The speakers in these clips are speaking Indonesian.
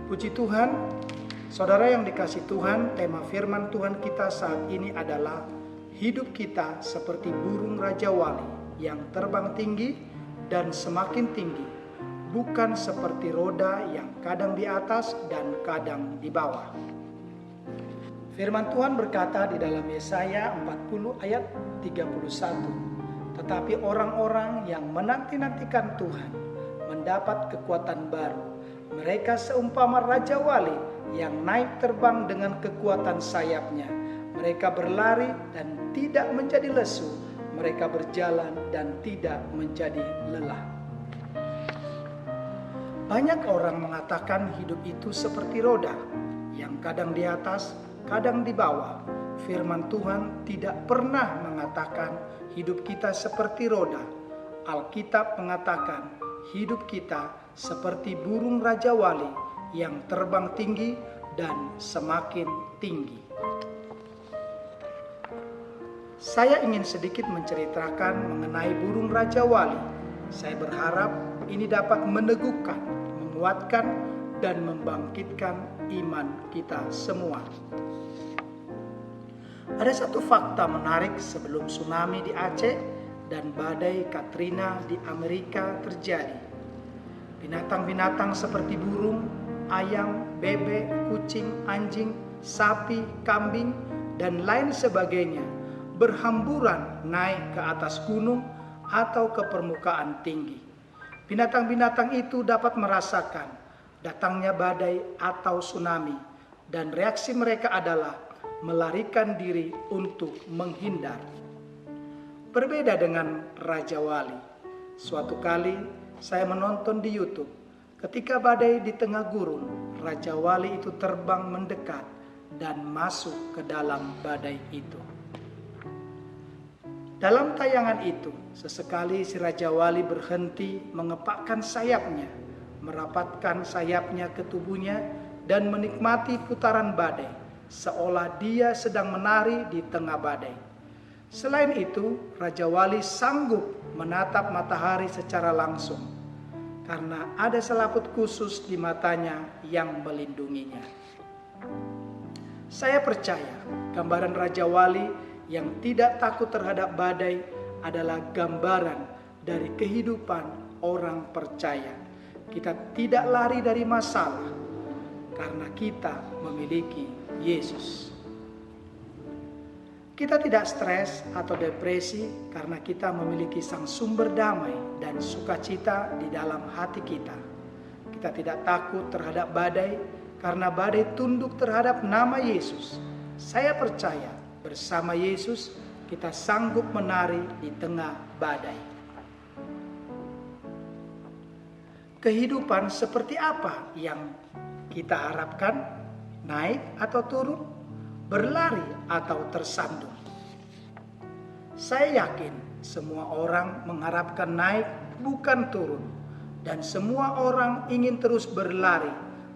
Puji Tuhan, saudara yang dikasihi Tuhan, tema firman Tuhan kita saat ini adalah hidup kita seperti burung Raja Wali yang terbang tinggi dan semakin tinggi, bukan seperti roda yang kadang di atas dan kadang di bawah. Firman Tuhan berkata di dalam Yesaya 40 ayat 31, tetapi orang-orang yang menanti-nantikan Tuhan mendapat kekuatan baru. Mereka seumpama Raja Wali yang naik terbang dengan kekuatan sayapnya. Mereka berlari dan tidak menjadi lesu. Mereka berjalan dan tidak menjadi lelah. Banyak orang mengatakan hidup itu seperti roda, yang kadang di atas, kadang di bawah. Firman Tuhan tidak pernah mengatakan hidup kita seperti roda. Alkitab mengatakan hidup kita seperti burung Raja Wali yang terbang tinggi dan semakin tinggi. Saya ingin sedikit menceritakan mengenai burung Raja Wali. Saya berharap ini dapat meneguhkan, menguatkan, dan membangkitkan iman kita semua. Ada satu fakta menarik sebelum tsunami di Aceh dan badai Katrina di Amerika terjadi. Binatang-binatang seperti burung, ayam, bebek, kucing, anjing, sapi, kambing, dan lain sebagainya berhamburan naik ke atas gunung atau ke permukaan tinggi. Binatang-binatang itu dapat merasakan datangnya badai atau tsunami, dan reaksi mereka adalah melarikan diri untuk menghindar. Berbeda dengan Raja Wali. Suatu kali saya menonton di YouTube, ketika badai di tengah gurun, Raja Wali itu terbang mendekat dan masuk ke dalam badai itu. Dalam tayangan itu, sesekali si Raja Wali berhenti mengepakkan sayapnya, merapatkan sayapnya ke tubuhnya, dan menikmati putaran badai, seolah dia sedang menari di tengah badai. Selain itu, Raja Wali sanggup menatap matahari secara langsung, karena ada selaput khusus di matanya yang melindunginya. Saya percaya gambaran Raja Wali yang tidak takut terhadap badai adalah gambaran dari kehidupan orang percaya. Kita tidak lari dari masalah karena kita memiliki Yesus. Kita tidak stres atau depresi karena kita memiliki sang sumber damai dan sukacita di dalam hati kita. Kita tidak takut terhadap badai karena badai tunduk terhadap nama Yesus. Saya percaya bersama Yesus kita sanggup menari di tengah badai. Kehidupan seperti apa yang kita harapkan? Naik atau turun? Berlari atau tersandung? Saya yakin semua orang mengharapkan naik, bukan turun. Dan semua orang ingin terus berlari,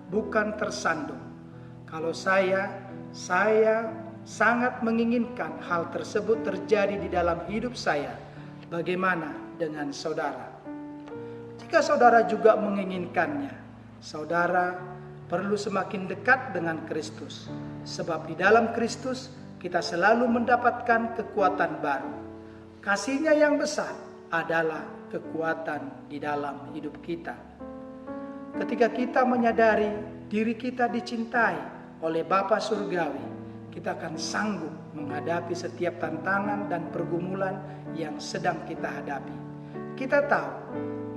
bukan tersandung. Kalau saya sangat menginginkan hal tersebut terjadi di dalam hidup saya. Bagaimana dengan saudara? Jika saudara juga menginginkannya, saudara perlu semakin dekat dengan Kristus. Sebab di dalam Kristus kita selalu mendapatkan kekuatan baru. Kasih-Nya yang besar adalah kekuatan di dalam hidup kita. Ketika kita menyadari diri kita dicintai oleh Bapa Surgawi, kita akan sanggup menghadapi setiap tantangan dan pergumulan yang sedang kita hadapi. Kita tahu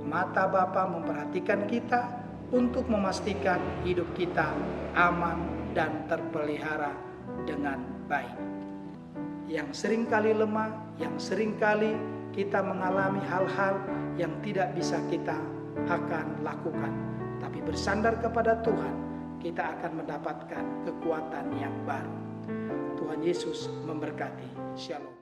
mata Bapa memperhatikan kita untuk memastikan hidup kita aman dan terpelihara dengan baik. Yang seringkali lemah, yang seringkali kita mengalami hal-hal yang tidak bisa kita akan lakukan. Tapi bersandar kepada Tuhan, kita akan mendapatkan kekuatan yang baru. Tuhan Yesus memberkati. Shalom.